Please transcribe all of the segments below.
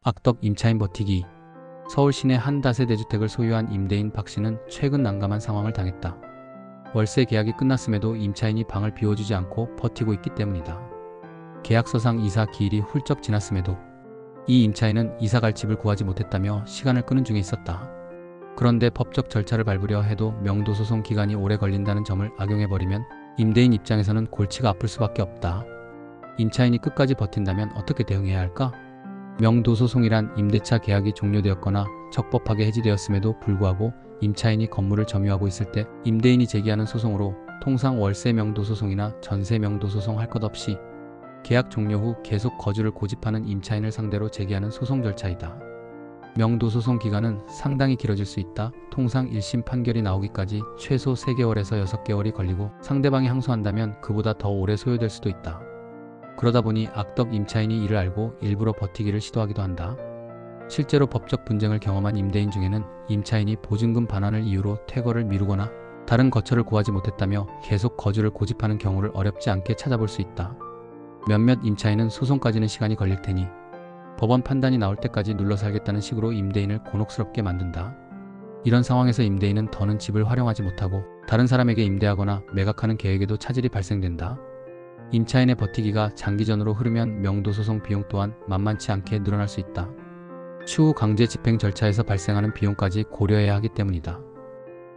악덕 임차인 버티기. 서울 시내 한 다세대 주택을 소유한 임대인 박씨는 최근 난감한 상황을 당했다. 월세 계약이 끝났음에도 임차인이 방을 비워주지 않고 버티고 있기 때문이다. 계약서상 이사 기일이 훌쩍 지났음에도 이 임차인은 이사갈 집을 구하지 못했다며 시간을 끄는 중에 있었다. 그런데 법적 절차를 밟으려 해도 명도소송 기간이 오래 걸린다는 점을 악용해버리면 임대인 입장에서는 골치가 아플 수밖에 없다. 임차인이 끝까지 버틴다면 어떻게 대응해야 할까? 명도소송이란 임대차 계약이 종료되었거나 적법하게 해지되었음에도 불구하고 임차인이 건물을 점유하고 있을 때 임대인이 제기하는 소송으로 통상 월세 명도소송이나 전세 명도소송 할 것 없이 계약 종료 후 계속 거주를 고집하는 임차인을 상대로 제기하는 소송 절차이다. 명도소송 기간은 상당히 길어질 수 있다. 통상 1심 판결이 나오기까지 최소 3개월에서 6개월이 걸리고 상대방이 항소한다면 그보다 더 오래 소요될 수도 있다. 그러다 보니 악덕 임차인이 이를 알고 일부러 버티기를 시도하기도 한다. 실제로 법적 분쟁을 경험한 임대인 중에는 임차인이 보증금 반환을 이유로 퇴거를 미루거나 다른 거처를 구하지 못했다며 계속 거주를 고집하는 경우를 어렵지 않게 찾아볼 수 있다. 몇몇 임차인은 소송까지는 시간이 걸릴 테니 법원 판단이 나올 때까지 눌러 살겠다는 식으로 임대인을 곤혹스럽게 만든다. 이런 상황에서 임대인은 더는 집을 활용하지 못하고 다른 사람에게 임대하거나 매각하는 계획에도 차질이 발생된다. 임차인의 버티기가 장기전으로 흐르면 명도소송 비용 또한 만만치 않게 늘어날 수 있다. 추후 강제 집행 절차에서 발생하는 비용까지 고려해야 하기 때문이다.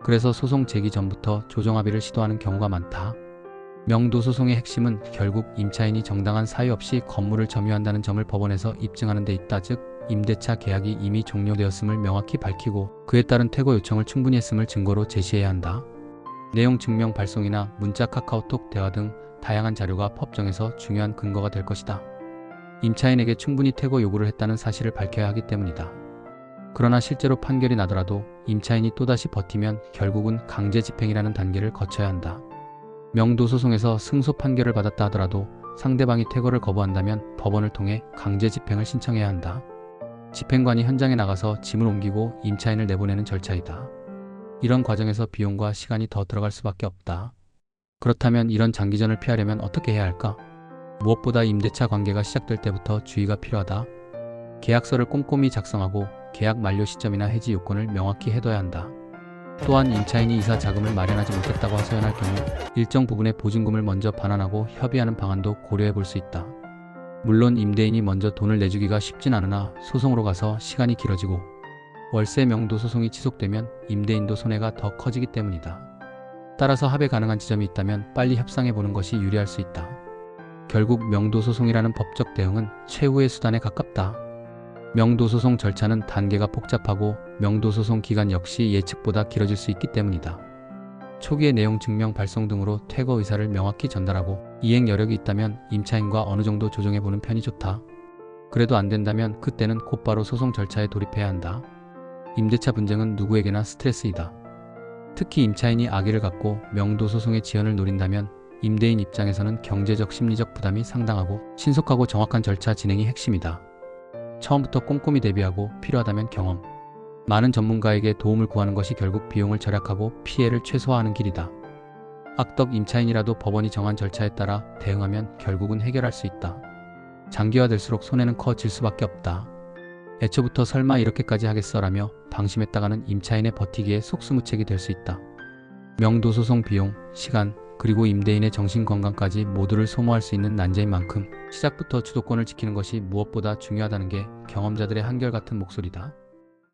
그래서 소송 제기 전부터 조정합의를 시도하는 경우가 많다. 명도소송의 핵심은 결국 임차인이 정당한 사유 없이 건물을 점유한다는 점을 법원에서 입증하는 데 있다. 즉 임대차 계약이 이미 종료되었음을 명확히 밝히고 그에 따른 퇴거 요청을 충분히 했음을 증거로 제시해야 한다. 내용 증명 발송이나 문자, 카카오톡 대화 등 다양한 자료가 법정에서 중요한 근거가 될 것이다. 임차인에게 충분히 퇴거 요구를 했다는 사실을 밝혀야 하기 때문이다. 그러나 실제로 판결이 나더라도 임차인이 또다시 버티면 결국은 강제 집행이라는 단계를 거쳐야 한다. 명도소송에서 승소 판결을 받았다 하더라도 상대방이 퇴거를 거부한다면 법원을 통해 강제 집행을 신청해야 한다. 집행관이 현장에 나가서 짐을 옮기고 임차인을 내보내는 절차이다. 이런 과정에서 비용과 시간이 더 들어갈 수밖에 없다. 그렇다면 이런 장기전을 피하려면 어떻게 해야 할까? 무엇보다 임대차 관계가 시작될 때부터 주의가 필요하다. 계약서를 꼼꼼히 작성하고 계약 만료 시점이나 해지 요건을 명확히 해둬야 한다. 또한 임차인이 이사 자금을 마련하지 못했다고 하소연할 경우 일정 부분의 보증금을 먼저 반환하고 협의하는 방안도 고려해 볼 수 있다. 물론 임대인이 먼저 돈을 내주기가 쉽진 않으나 소송으로 가서 시간이 길어지고 월세 명도소송이 지속되면 임대인도 손해가 더 커지기 때문이다. 따라서 합의 가능한 지점이 있다면 빨리 협상해 보는 것이 유리할 수 있다. 결국 명도소송이라는 법적 대응은 최후의 수단에 가깝다. 명도소송 절차는 단계가 복잡하고 명도소송 기간 역시 예측보다 길어질 수 있기 때문이다. 초기의 내용 증명 발송 등으로 퇴거 의사를 명확히 전달하고 이행 여력이 있다면 임차인과 어느 정도 조정해 보는 편이 좋다. 그래도 안 된다면 그때는 곧바로 소송 절차에 돌입해야 한다. 임대차 분쟁은 누구에게나 스트레스이다. 특히 임차인이 악의를 갖고 명도소송의 지연을 노린다면 임대인 입장에서는 경제적 심리적 부담이 상당하고 신속하고 정확한 절차 진행이 핵심이다. 처음부터 꼼꼼히 대비하고 필요하다면 경험 많은 전문가에게 도움을 구하는 것이 결국 비용을 절약하고 피해를 최소화하는 길이다. 악덕 임차인이라도 법원이 정한 절차에 따라 대응하면 결국은 해결할 수 있다. 장기화될수록 손해는 커질 수밖에 없다. 애초부터 설마 이렇게까지 하겠어라며 방심했다가는 임차인의 버티기에 속수무책이 될 수 있다. 명도소송 비용, 시간, 그리고 임대인의 정신건강까지 모두를 소모할 수 있는 난제인 만큼 시작부터 주도권을 지키는 것이 무엇보다 중요하다는 게 경험자들의 한결같은 목소리다.